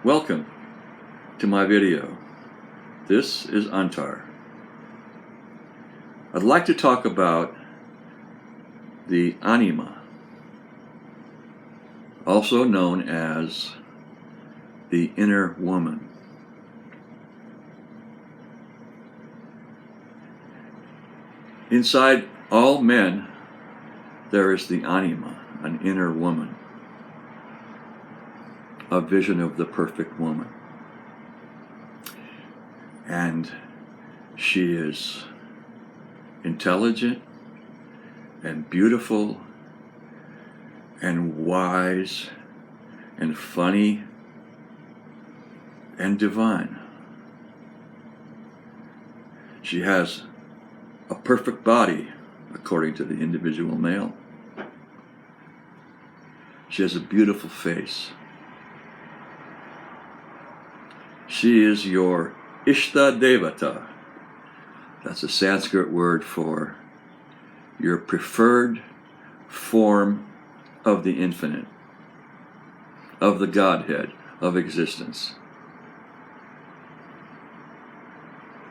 Welcome to my video. This is Antar. I'd like to talk about the Anima, also known as the inner woman. Inside all men, there is the Anima, an inner woman, a vision of the perfect woman. And she is intelligent and beautiful and wise and funny and divine. She has a perfect body according to the individual male. She has a beautiful face. She is your Ishta Devata. That's a Sanskrit word for your preferred form of the infinite, of the Godhead, of existence.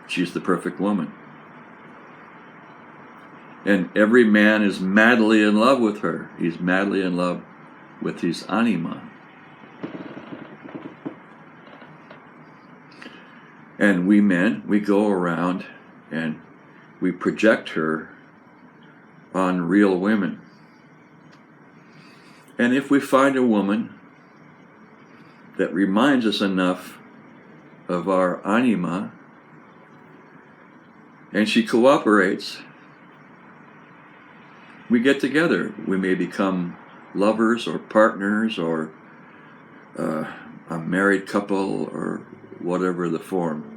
She's the perfect woman. And every man is madly in love with her. He's madly in love with his Anima. And we men, we go around and we project her on real women. And if we find a woman that reminds us enough of our Anima, and she cooperates, we get together. We may become lovers or partners or a married couple or whatever the form.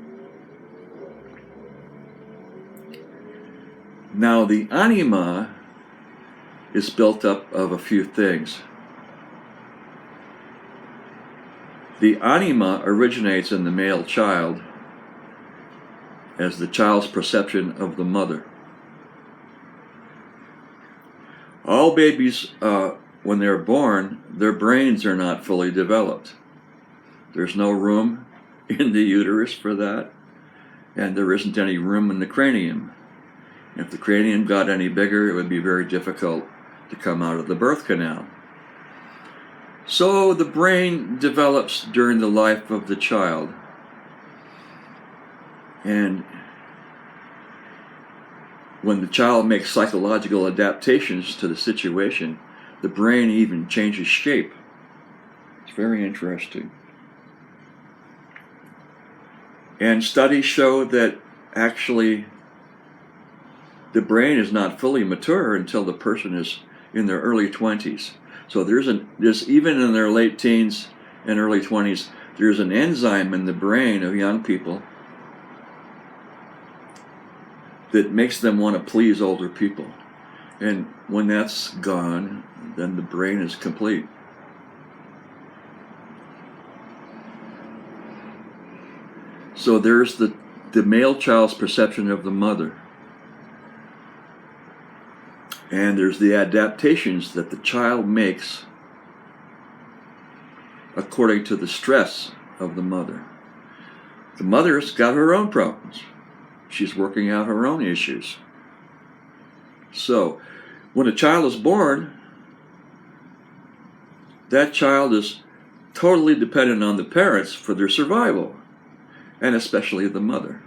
Now, the Anima is built up of a few things. The Anima originates in the male child as the child's perception of the mother. All babies, when they're born, their brains are not fully developed. There's no room in the uterus for that, and there isn't any room in the cranium. If the cranium got any bigger, it would be very difficult to come out of the birth canal. So the brain develops during the life of the child. And when the child makes psychological adaptations to the situation, the brain even changes shape. It's very interesting. And studies show that actually the brain is not fully mature until the person is in their early 20s. So there's even in their late teens and early 20s, there's an enzyme in the brain of young people that makes them want to please older people. And when that's gone, then the brain is complete. So there's the male child's perception of the mother. And there's the adaptations that the child makes according to the stress of the mother. The mother's got her own problems. She's working out her own issues. So, when a child is born, that child is totally dependent on the parents for their survival, and especially the mother.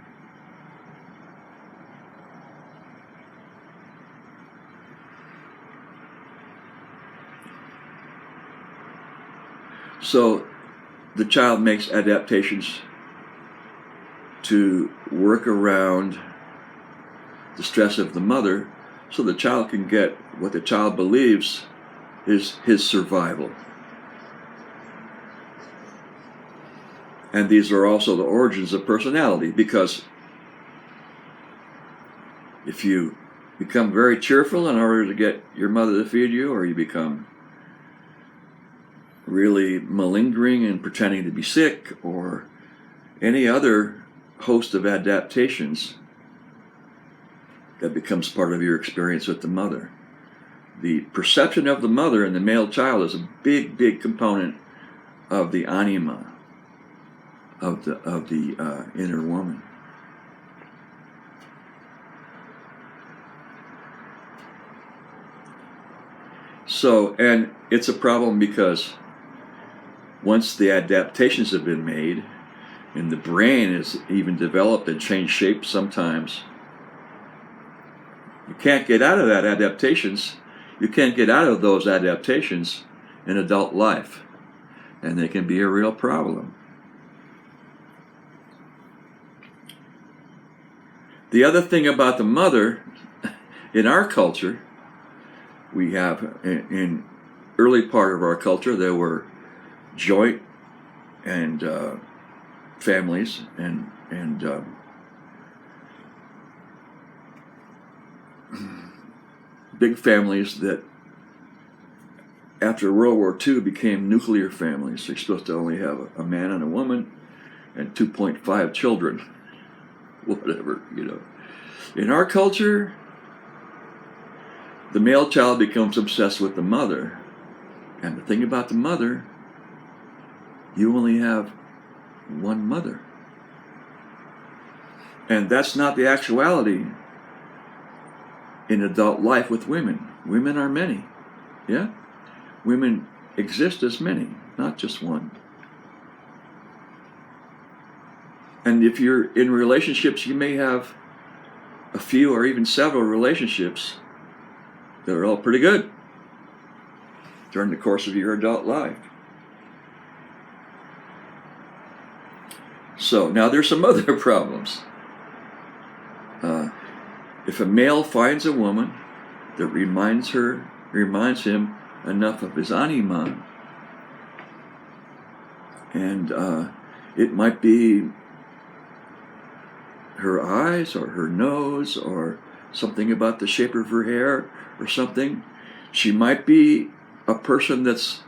So, the child makes adaptations to work around the stress of the mother so the child can get what the child believes is his survival. And these are also the origins of personality, because if you become very cheerful in order to get your mother to feed you, or you become really malingering and pretending to be sick, or any other host of adaptations, that becomes part of your experience with the mother. The perception of the mother in the male child is a big, big component of the Anima. of the inner woman. So, and it's a problem because once the adaptations have been made, and the brain is even developed and changed shape sometimes, you can't get out of that adaptations. You can't get out of those adaptations in adult life, and they can be a real problem. The other thing about the mother, in our culture, we have, in early part of our culture, there were joint and families and big families that after World War II became nuclear families. You're supposed to only have a man and a woman and 2.5 children, whatever, you know. In our culture, the male child becomes obsessed with the mother. And the thing about the mother, you only have one mother. And that's not the actuality in adult life with women. Women are many, yeah? Women exist as many, not just one. And if you're in relationships, you may have a few or even several relationships that are all pretty good during the course of your adult life. So now there's some other problems. If a male finds a woman that reminds him enough of his Anima, and it might be her eyes or her nose or something about the shape of her hair or something. She might be a person that's,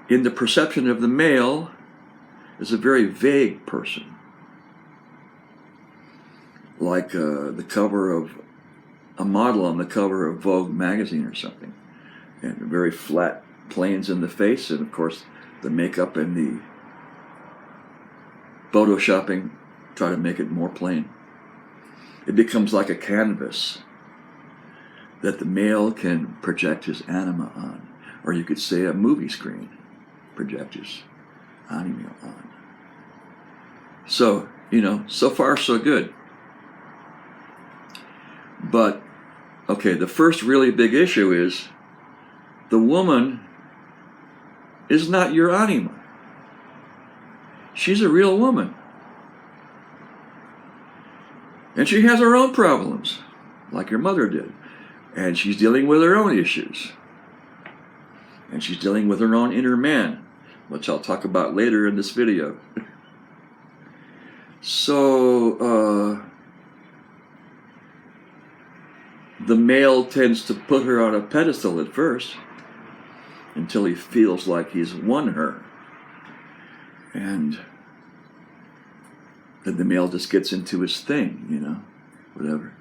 in the perception of the male, is a very vague person. Like the cover of a model on the cover of Vogue magazine or something. And very flat planes in the face, and of course the makeup and the photoshopping try to make it more plain. It becomes like a canvas that the male can project his Anima on. Or you could say a movie screen project his Anima on. So, you know, so far so good. But, okay, the first really big issue is the woman is not your Anima. She's a real woman. And she has her own problems, like your mother did. And she's dealing with her own issues. And she's dealing with her own inner man, which I'll talk about later in this video. So, the male tends to put her on a pedestal at first until he feels like he's won her. And then the male just gets into his thing, you know, whatever.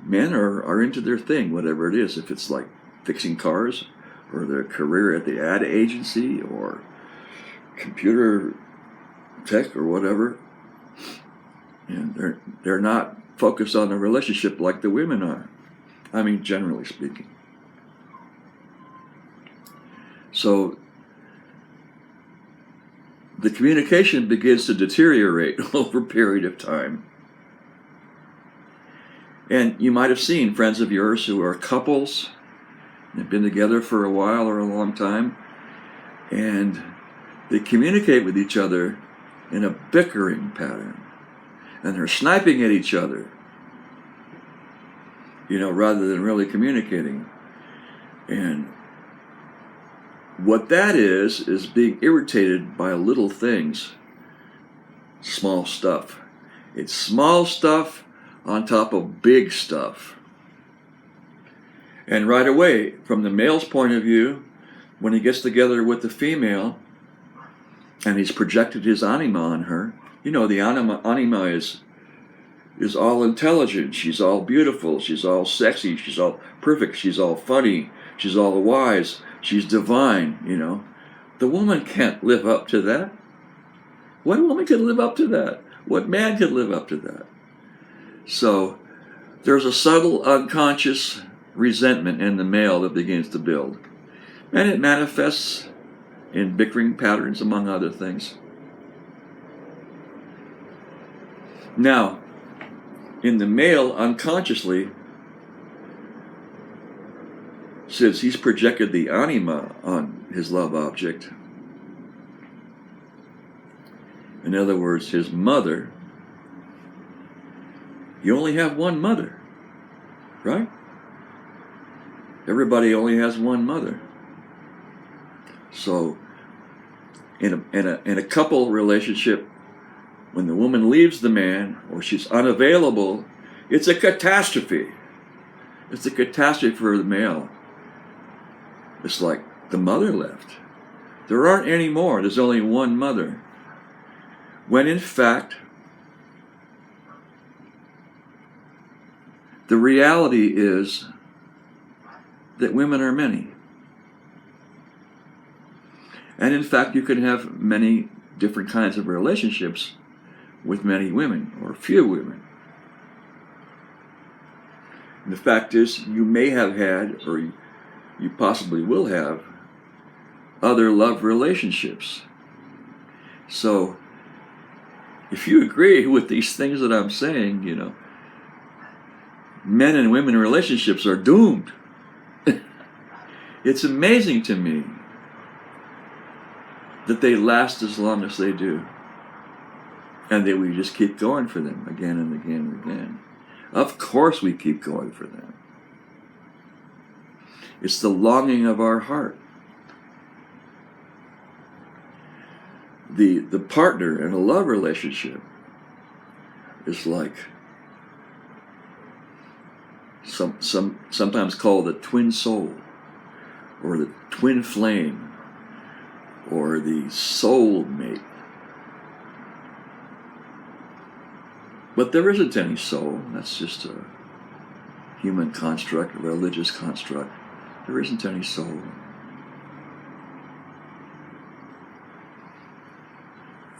Men are into their thing, whatever it is. If it's like fixing cars or their career at the ad agency or computer tech or whatever, and they're not focused on a relationship like the women are. I mean, generally speaking. So the communication begins to deteriorate over a period of time. And you might have seen friends of yours who are couples, they've been together for a while or a long time, and they communicate with each other in a bickering pattern. And they're sniping at each other, you know, rather than really communicating. And what that is being irritated by little things, small stuff. It's small stuff on top of big stuff. And right away, from the male's point of view, when he gets together with the female and he's projected his Anima on her, you know, the Anima is all intelligent, she's all beautiful, she's all sexy, she's all perfect, she's all funny, she's all wise, she's divine, you know. The woman can't live up to that. What woman could live up to that? What man could live up to that? So there's a subtle unconscious resentment in the male that begins to build. And it manifests in bickering patterns, among other things. Now, in the male, unconsciously, since he's projected the anima on his love object, in other words, his mother, you only have one mother, right? Everybody only has one mother. So, in a couple relationship, when the woman leaves the man or she's unavailable, it's a catastrophe. It's a catastrophe for the male. It's like the mother left. There aren't any more. There's only one mother. When in fact, the reality is that women are many. And in fact, you can have many different kinds of relationships with many women or few women. And the fact is, you may have had, or you possibly will have, other love relationships. So, if you agree with these things that I'm saying, men and women relationships are doomed. It's amazing to me that they last as long as they do. And that we just keep going for them again and again and again. Of course we keep going for them. It's the longing of our heart. The partner in a love relationship is like sometimes called the twin soul, or the twin flame, or the soul mate. But there isn't any soul. That's just a human construct, a religious construct. There isn't any soul.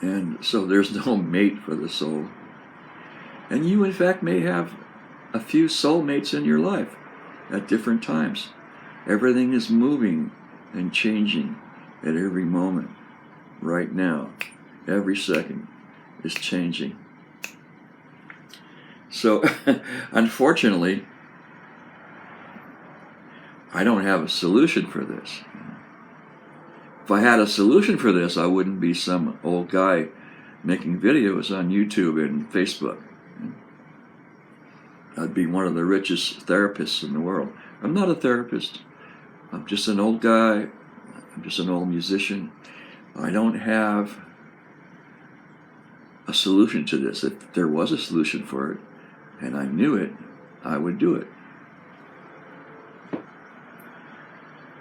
And so there's no mate for the soul. And you, in fact, may have a few soulmates in your life at different times. Everything is moving and changing at every moment. Right now, every second is changing. So, unfortunately, I don't have a solution for this. If I had a solution for this, I wouldn't be some old guy making videos on YouTube and Facebook. I'd be one of the richest therapists in the world. I'm not a therapist. I'm just an old guy. I'm just an old musician. I don't have a solution to this. If there was a solution for it, and I knew it, I would do it.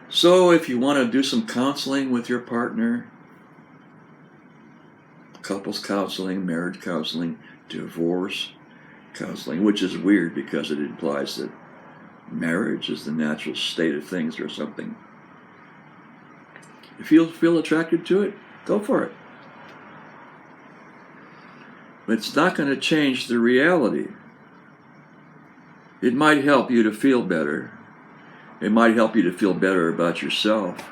So if you want to do some counseling with your partner, couples counseling, marriage counseling, divorce counseling, which is weird because it implies that marriage is the natural state of things or something. If you feel attracted to it, go for it. But it's not going to change the reality. It might help you to feel better. It might help you to feel better about yourself.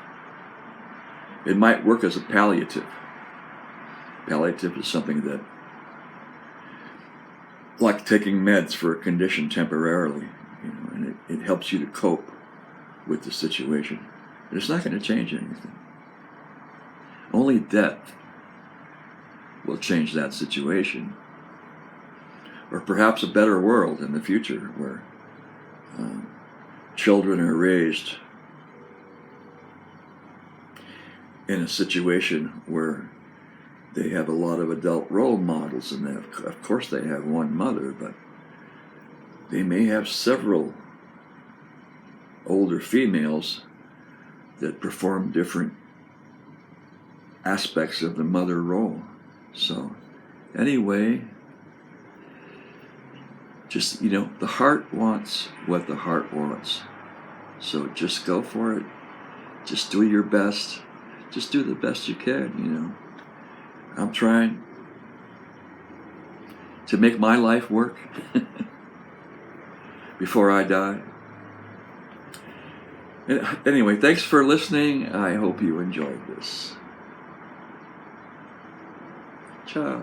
It might work as a palliative. Palliative is something that, like taking meds for a condition temporarily, and it helps you to cope with the situation. But it's not going to change anything. Only death will change that situation. Or perhaps a better world in the future where children are raised in a situation where they have a lot of adult role models, and of course they have one mother, but they may have several older females that perform different aspects of the mother role. So anyway, just, the heart wants what the heart wants. So just go for it. Just do your best. Just do the best you can, I'm trying to make my life work before I die. Anyway, thanks for listening. I hope you enjoyed this. Ciao.